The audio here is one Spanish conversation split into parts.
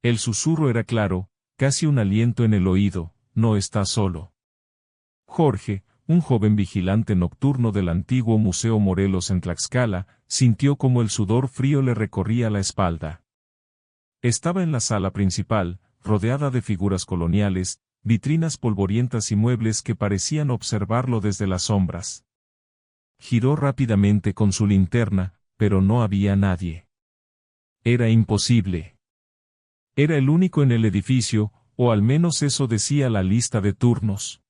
El susurro era claro, casi un aliento en el oído: no estás solo. Jorge, un joven vigilante nocturno del antiguo Museo Morelos en Tlaxcala, sintió como el sudor frío le recorría la espalda. Estaba en la sala principal, rodeada de figuras coloniales, vitrinas polvorientas y muebles que parecían observarlo desde las sombras. Giró rápidamente con su linterna, pero no había nadie. Era imposible. Era el único en el edificio, o al menos eso decía la lista de turnos.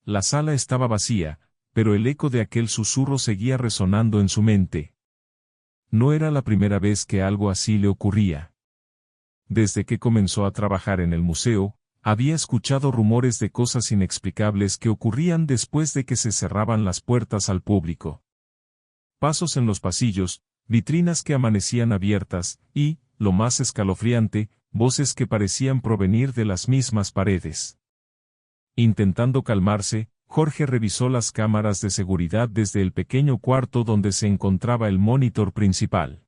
La sala estaba vacía, pero el eco de aquel susurro seguía resonando en su mente. No era la primera vez que algo así le ocurría. Desde que comenzó a trabajar en el museo, había escuchado rumores de cosas inexplicables que ocurrían después de que se cerraban las puertas al público. Pasos en los pasillos, vitrinas que amanecían abiertas, y, lo más escalofriante, voces que parecían provenir de las mismas paredes. Intentando calmarse, Jorge revisó las cámaras de seguridad desde el pequeño cuarto donde se encontraba el monitor principal.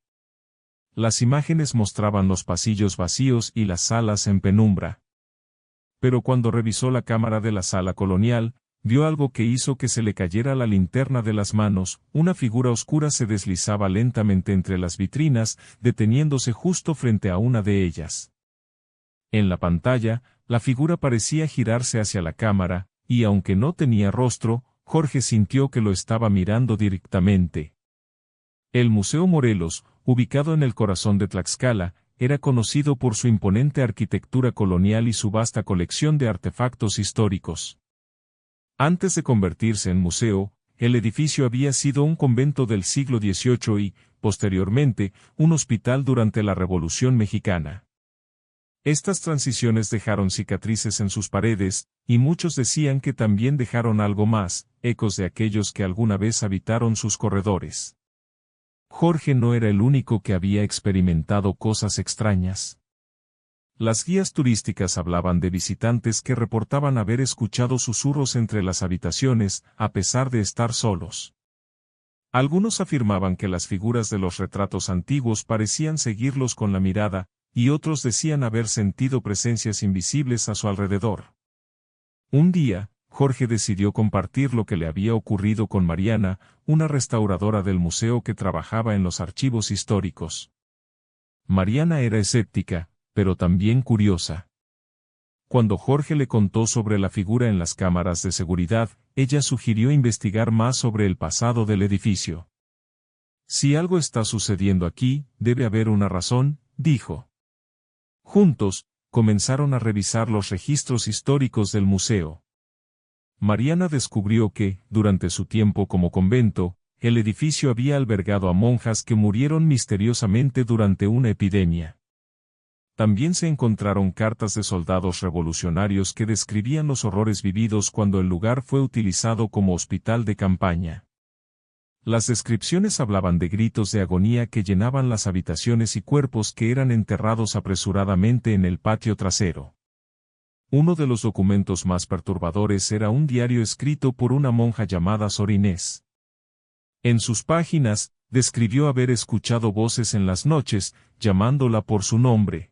Las imágenes mostraban los pasillos vacíos y las salas en penumbra. Pero cuando revisó la cámara de la sala colonial, vio algo que hizo que se le cayera la linterna de las manos: una figura oscura se deslizaba lentamente entre las vitrinas, deteniéndose justo frente a una de ellas. En la pantalla, la figura parecía girarse hacia la cámara, y aunque no tenía rostro, Jorge sintió que lo estaba mirando directamente. El Museo Morelos, ubicado en el corazón de Tlaxcala, era conocido por su imponente arquitectura colonial y su vasta colección de artefactos históricos. Antes de convertirse en museo, el edificio había sido un convento del siglo XVIII y, posteriormente, un hospital durante la Revolución Mexicana. Estas transiciones dejaron cicatrices en sus paredes, y muchos decían que también dejaron algo más: ecos de aquellos que alguna vez habitaron sus corredores. Jorge no era el único que había experimentado cosas extrañas. Las guías turísticas hablaban de visitantes que reportaban haber escuchado susurros entre las habitaciones, a pesar de estar solos. Algunos afirmaban que las figuras de los retratos antiguos parecían seguirlos con la mirada, y otros decían haber sentido presencias invisibles a su alrededor. Un día, Jorge decidió compartir lo que le había ocurrido con Mariana, una restauradora del museo que trabajaba en los archivos históricos. Mariana era escéptica, pero también curiosa. Cuando Jorge le contó sobre la figura en las cámaras de seguridad, ella sugirió investigar más sobre el pasado del edificio. Si algo está sucediendo aquí, debe haber una razón, dijo. Juntos, comenzaron a revisar los registros históricos del museo. Mariana descubrió que, durante su tiempo como convento, el edificio había albergado a monjas que murieron misteriosamente durante una epidemia. También se encontraron cartas de soldados revolucionarios que describían los horrores vividos cuando el lugar fue utilizado como hospital de campaña. Las descripciones hablaban de gritos de agonía que llenaban las habitaciones y cuerpos que eran enterrados apresuradamente en el patio trasero. Uno de los documentos más perturbadores era un diario escrito por una monja llamada Sor Inés. En sus páginas, describió haber escuchado voces en las noches, llamándola por su nombre.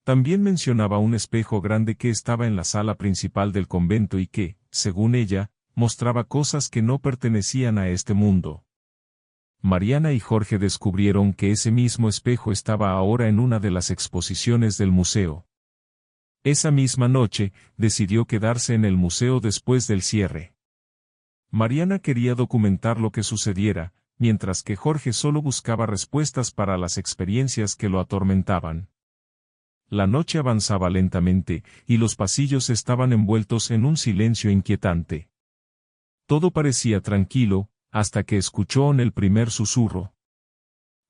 También mencionaba un espejo grande que estaba en la sala principal del convento y que, según ella, mostraba cosas que no pertenecían a este mundo. Mariana y Jorge descubrieron que ese mismo espejo estaba ahora en una de las exposiciones del museo. Esa misma noche, decidió quedarse en el museo después del cierre. Mariana quería documentar lo que sucediera, mientras que Jorge solo buscaba respuestas para las experiencias que lo atormentaban. La noche avanzaba lentamente, y los pasillos estaban envueltos en un silencio inquietante. Todo parecía tranquilo, hasta que escuchó el primer susurro.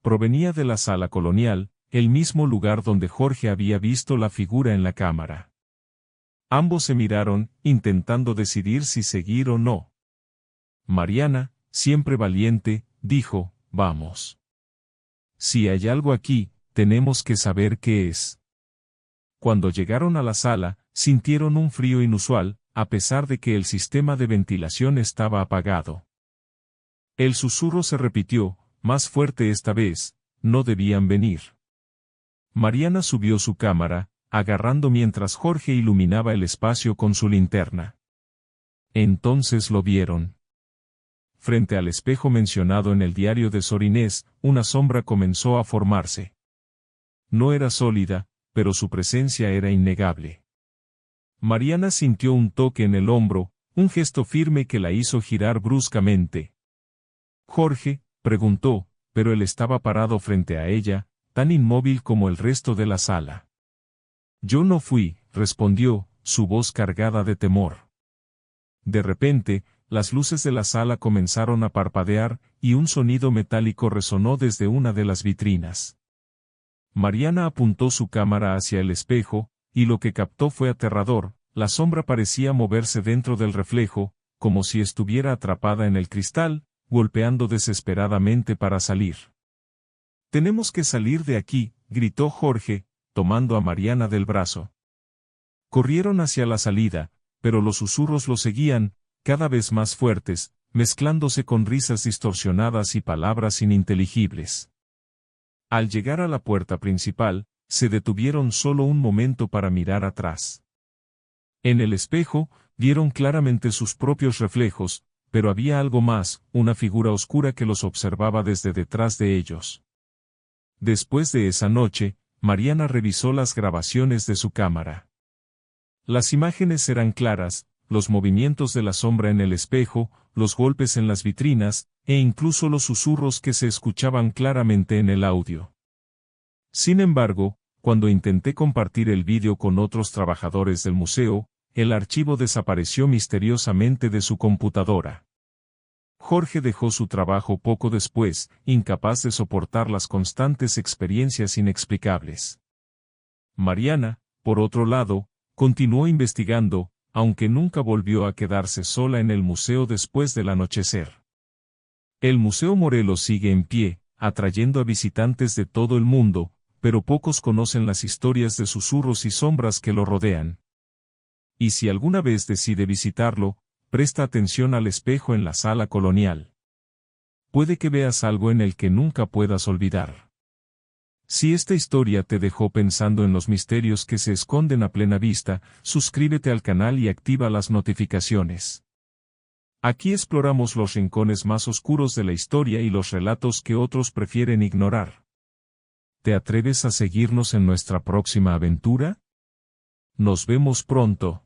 Provenía de la sala colonial, el mismo lugar donde Jorge había visto la figura en la cámara. Ambos se miraron, intentando decidir si seguir o no. Mariana, siempre valiente, dijo: «Vamos. Si hay algo aquí, tenemos que saber qué es». Cuando llegaron a la sala, sintieron un frío inusual, a pesar de que el sistema de ventilación estaba apagado. El susurro se repitió, más fuerte esta vez: «No debían venir». Mariana subió su cámara, agarrando mientras Jorge iluminaba el espacio con su linterna. Entonces lo vieron. Frente al espejo mencionado en el diario de Sor Inés, una sombra comenzó a formarse. No era sólida, pero su presencia era innegable. Mariana sintió un toque en el hombro, un gesto firme que la hizo girar bruscamente. «Jorge», preguntó, pero él estaba parado frente a ella, tan inmóvil como el resto de la sala. «Yo no fui», respondió, su voz cargada de temor. De repente, las luces de la sala comenzaron a parpadear, y un sonido metálico resonó desde una de las vitrinas. Mariana apuntó su cámara hacia el espejo, y lo que captó fue aterrador. La sombra parecía moverse dentro del reflejo, como si estuviera atrapada en el cristal, golpeando desesperadamente para salir. «Tenemos que salir de aquí», gritó Jorge, tomando a Mariana del brazo. Corrieron hacia la salida, pero los susurros lo seguían, cada vez más fuertes, mezclándose con risas distorsionadas y palabras ininteligibles. Al llegar a la puerta principal, se detuvieron solo un momento para mirar atrás. En el espejo, vieron claramente sus propios reflejos, pero había algo más, una figura oscura que los observaba desde detrás de ellos. Después de esa noche, Mariana revisó las grabaciones de su cámara. Las imágenes eran claras, los movimientos de la sombra en el espejo, los golpes en las vitrinas, e incluso los susurros que se escuchaban claramente en el audio. Sin embargo, cuando intenté compartir el vídeo con otros trabajadores del museo, el archivo desapareció misteriosamente de su computadora. Jorge dejó su trabajo poco después, incapaz de soportar las constantes experiencias inexplicables. Mariana, por otro lado, continuó investigando, aunque nunca volvió a quedarse sola en el museo después del anochecer. El Museo Morelos sigue en pie, atrayendo a visitantes de todo el mundo, pero pocos conocen las historias de susurros y sombras que lo rodean. Y si alguna vez decide visitarlo, presta atención al espejo en la sala colonial. Puede que veas algo en el que nunca puedas olvidar. Si esta historia te dejó pensando en los misterios que se esconden a plena vista, suscríbete al canal y activa las notificaciones. Aquí exploramos los rincones más oscuros de la historia y los relatos que otros prefieren ignorar. ¿Te atreves a seguirnos en nuestra próxima aventura? Nos vemos pronto.